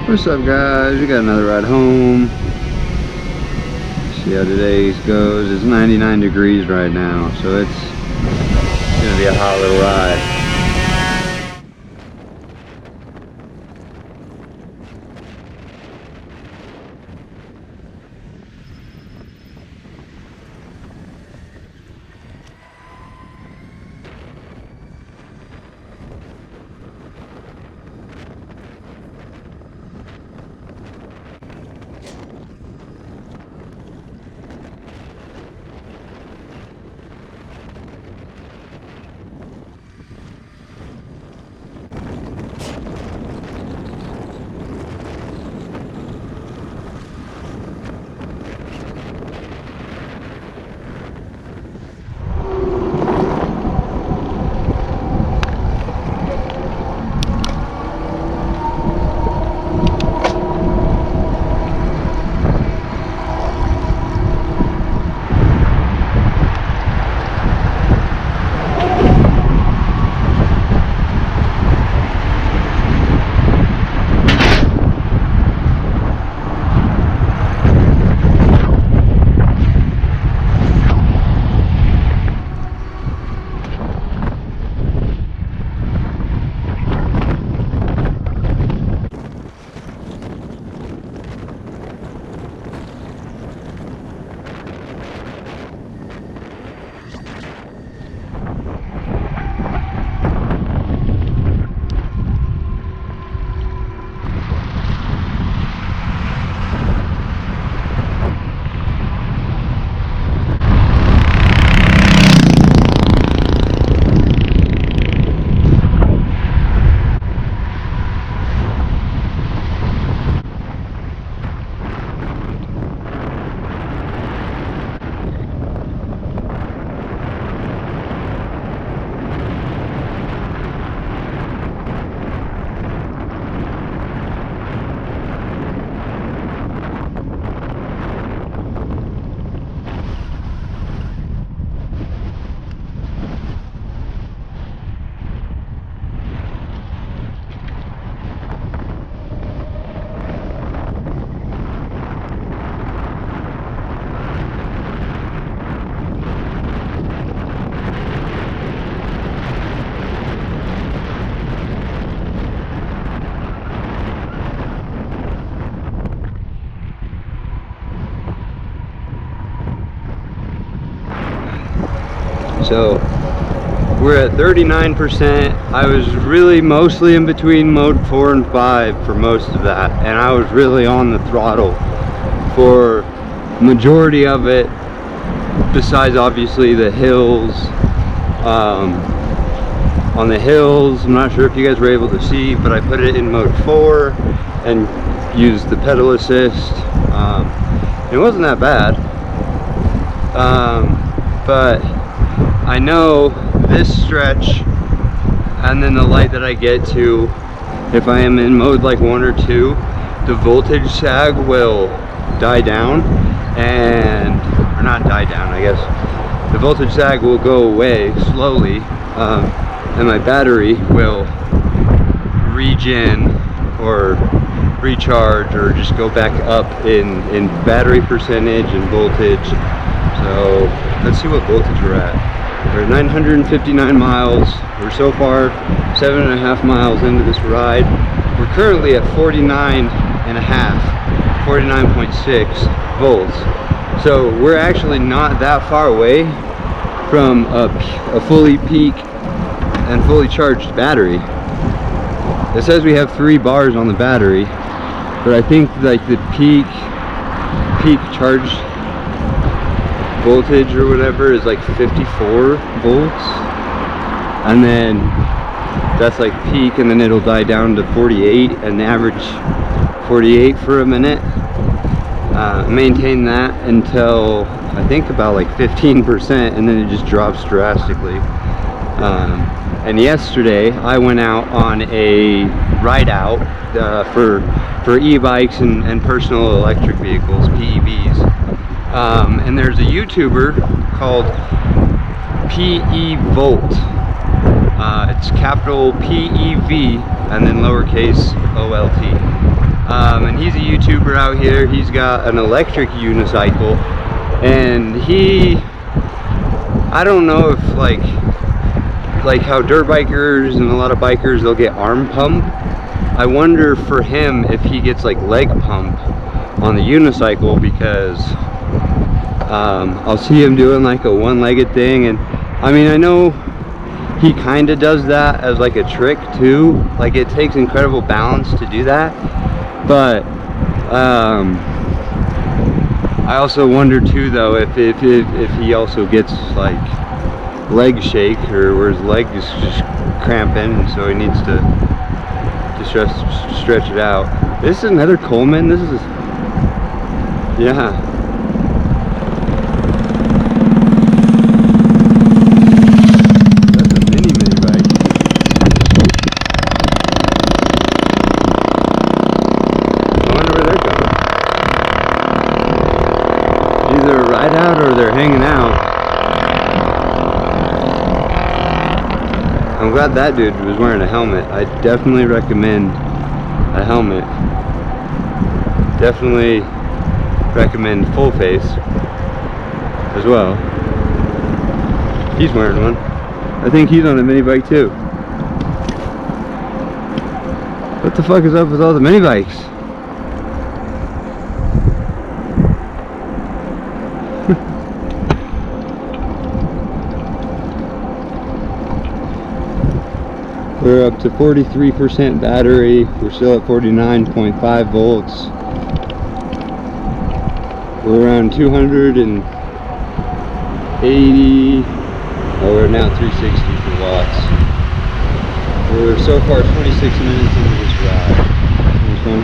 What's up, guys? We got another ride home. See how today goes. It's 99 degrees right now, so it's gonna be a hot little ride. So we're at 39%. I was really mostly in between mode 4 and 5 for most of that, and I was really on the throttle for majority of it, besides obviously the hills. On the hills, I'm not sure if you guys were able to see, but I put it in mode 4 and used the pedal assist. It wasn't that bad, but I know this stretch and then the light that I get to, if I am in mode like 1 or 2, the voltage sag will die down, or not die down, I guess. The voltage sag will go away slowly, and my battery will regen or recharge or just go back up in battery percentage and voltage. So let's see what voltage we're at. We're at 959 miles. We're so far 7.5 miles into this ride. We're currently at 49.6 volts. So we're actually not that far away from a fully peak and fully charged battery. It says we have 3 bars on the battery, but I think like the peak charged voltage or whatever is like 54 volts, and then that's like peak, and then it'll die down to 48 and average 48 for a minute. Maintain that until I think about like 15%, and then it just drops drastically. And yesterday I went out on a ride out for e-bikes and personal electric vehicles, PEVs. And there's a YouTuber called PE Volt. It's capital PEV and then lowercase OLT. and he's a YouTuber out here. He's got an electric unicycle, and I don't know if like how dirt bikers and a lot of bikers, they'll get arm pump. I wonder for him if he gets like leg pump on the unicycle, because I'll see him doing like a one-legged thing, and I mean, I know he kind of does that as like a trick too. Like, it takes incredible balance to do that, but I also wonder too though if he also gets like leg shake, or where his leg is just cramping, and so he needs to stretch it out. This is another Coleman. This is, yeah. That's a mini bike. I wonder where they're going. Either a ride out or they're hanging out. I'm glad that dude was wearing a helmet. I definitely recommend a helmet. Definitely recommend full face as well. He's wearing one. I think he's on a mini bike too. What the fuck is up with all the mini bikes? We're up to 43% battery. We're still at 49.5 volts. We're around 280. Oh, we're now 360 for watts. We're so far 26 minutes into this ride. This one.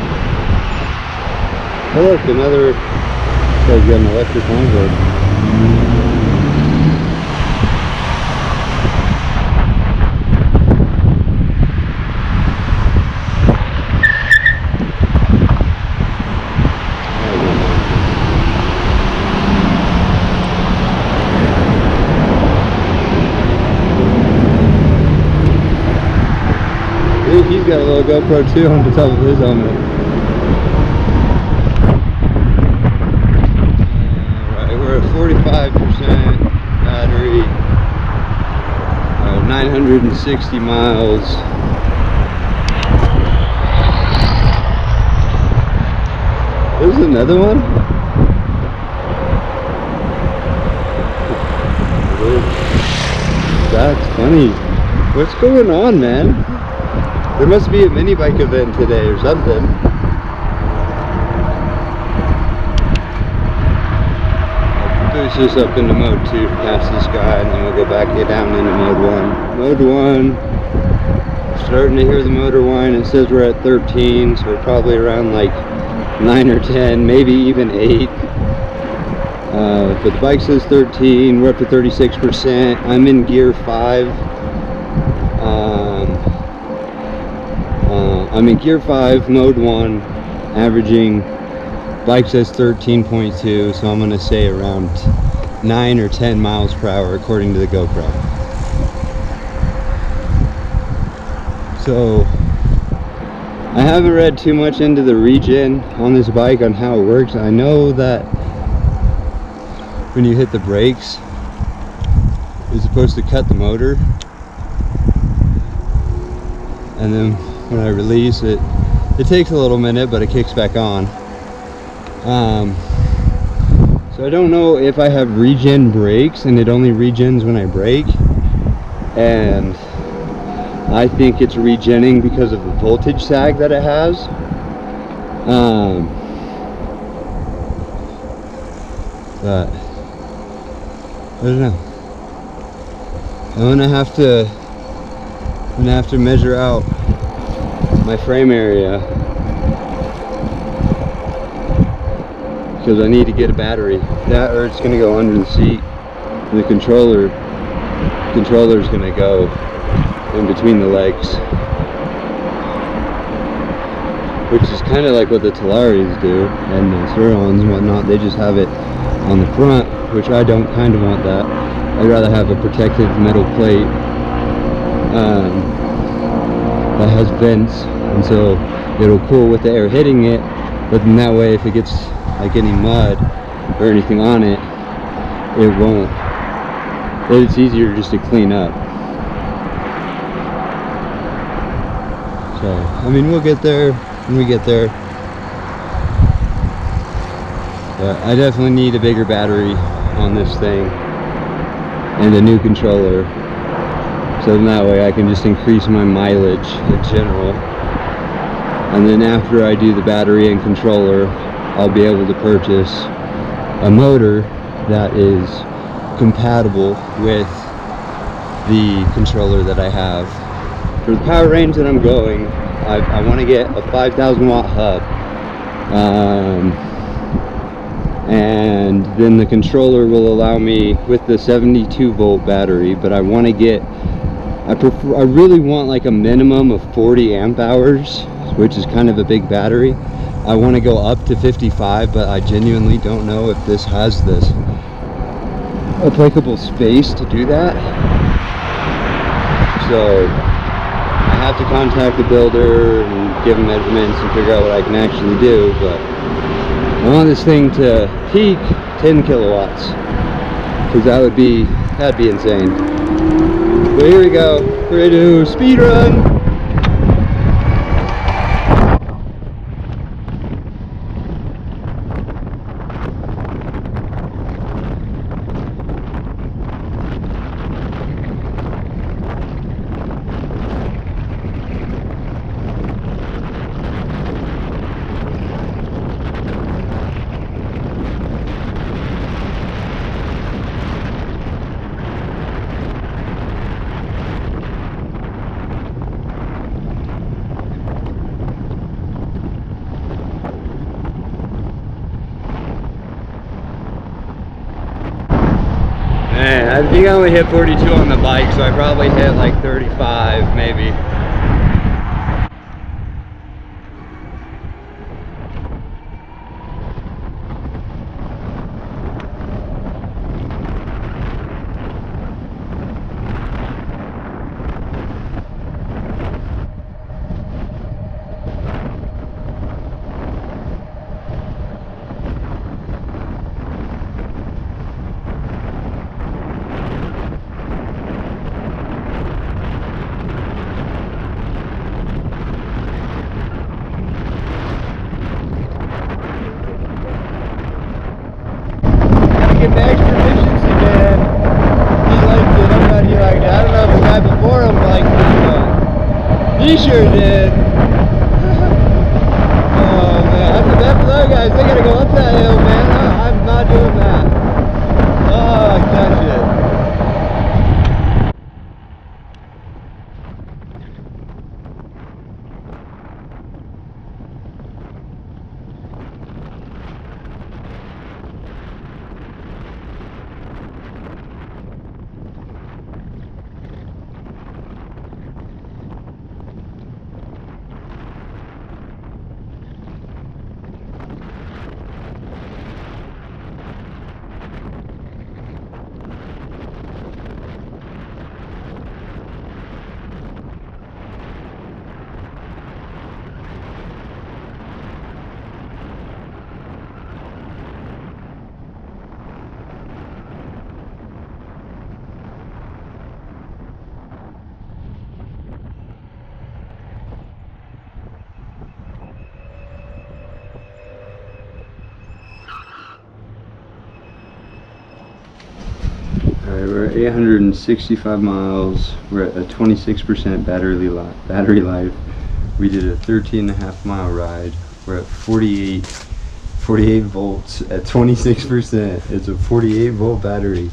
Oh look, another guy's got an electric longboard. He's got a little GoPro too on the top of his helmet. Alright, we're at 45% battery, 960 miles. There's another one? That's funny. What's going on, man? There must be a mini bike event today or something. I'll boost this up into mode 2 to pass this guy, and then we'll go back down into mode 1. Mode 1, starting to hear the motor whine. It says we're at 13, so we're probably around like 9 or 10, maybe even 8. But the bike says 13, we're up to 36%. I'm in gear 5. I'm in gear 5, mode 1, averaging, bike says 13.2, so I'm going to say around 9 or 10 miles per hour according to the GoPro. So, I haven't read too much into the regen on this bike on how it works. I know that when you hit the brakes, it's supposed to cut the motor, and then when I release it, it takes a little minute, but it kicks back on. So I don't know if I have regen brakes and it only regens when I brake, and I think it's regenning because of the voltage sag that it has. But I don't know. I'm gonna have to measure out my frame area, because I need to get a battery. That, or it's gonna go under the seat. And the controller's gonna go in between the legs, which is kind of like what the Talaris do, and the Surons and whatnot. They just have it on the front, which I don't kind of want that. I'd rather have a protective metal plate that has vents, and so it'll cool with the air hitting it, but then that way if it gets like any mud or anything on it, it won't, it's easier just to clean up. So I mean, we'll get there when we get there, but I definitely need a bigger battery on this thing and a new controller, so then that way I can just increase my mileage in general. And then after I do the battery and controller, I'll be able to purchase a motor that is compatible with the controller that I have. For the power range that I'm going, I want to get a 5,000 watt hub, and then the controller will allow me with the 72 volt battery, but I want to get, I really want like a minimum of 40 amp hours, which is kind of a big battery. I want to go up to 55, but I genuinely don't know if this has this applicable space to do that. So I have to contact the builder and give them measurements and figure out what I can actually do, but I want this thing to peak 10 kilowatts, because that'd be insane. But here we go, we're gonna do a speed run. Man, I think I only hit 42 on the bike, so I probably hit like 35 maybe. Getting extra efficiency, man. He liked it. I'm glad he liked it. I don't know if the guy before him liked it, but he sure did. Oh man, I feel bad for those guys. They gotta go up that hill, man. I'm not doing that. Oh, gosh, it. Alright, we're at 865 miles. We're at a 26% battery life. We did a 13.5 mile ride. We're at 48 volts at 26%. It's a 48 volt battery.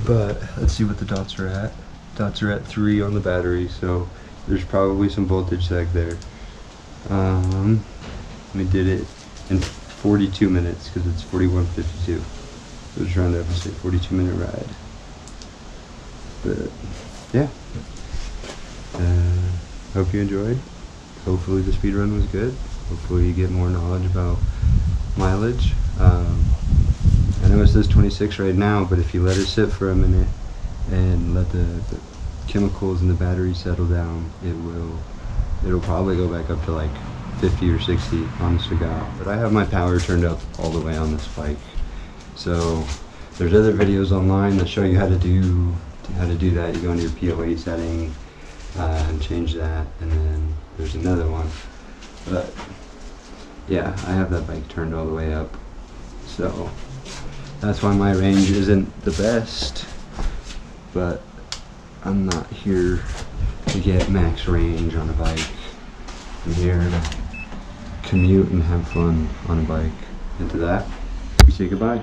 But let's see what the dots are at. Dots are at 3 on the battery, so there's probably some voltage sag there. We did it in 42 minutes because it's 41:52. It was around there, let's say 42-minute ride. But yeah, hope you enjoyed. Hopefully the speed run was good. Hopefully you get more knowledge about mileage. I know it says 26 right now, but if you let it sit for a minute and let the chemicals in the battery settle down, it will it'll probably go back up to like 50 or 60, honest to God. But I have my power turned up all the way on this bike. So there's other videos online that show you how to do that. You go into your POA setting and change that, and then there's another one. But yeah, I have that bike turned all the way up. So that's why my range isn't the best, but I'm not here to get max range on a bike. I'm here to commute and have fun on a bike. Into that, we say goodbye.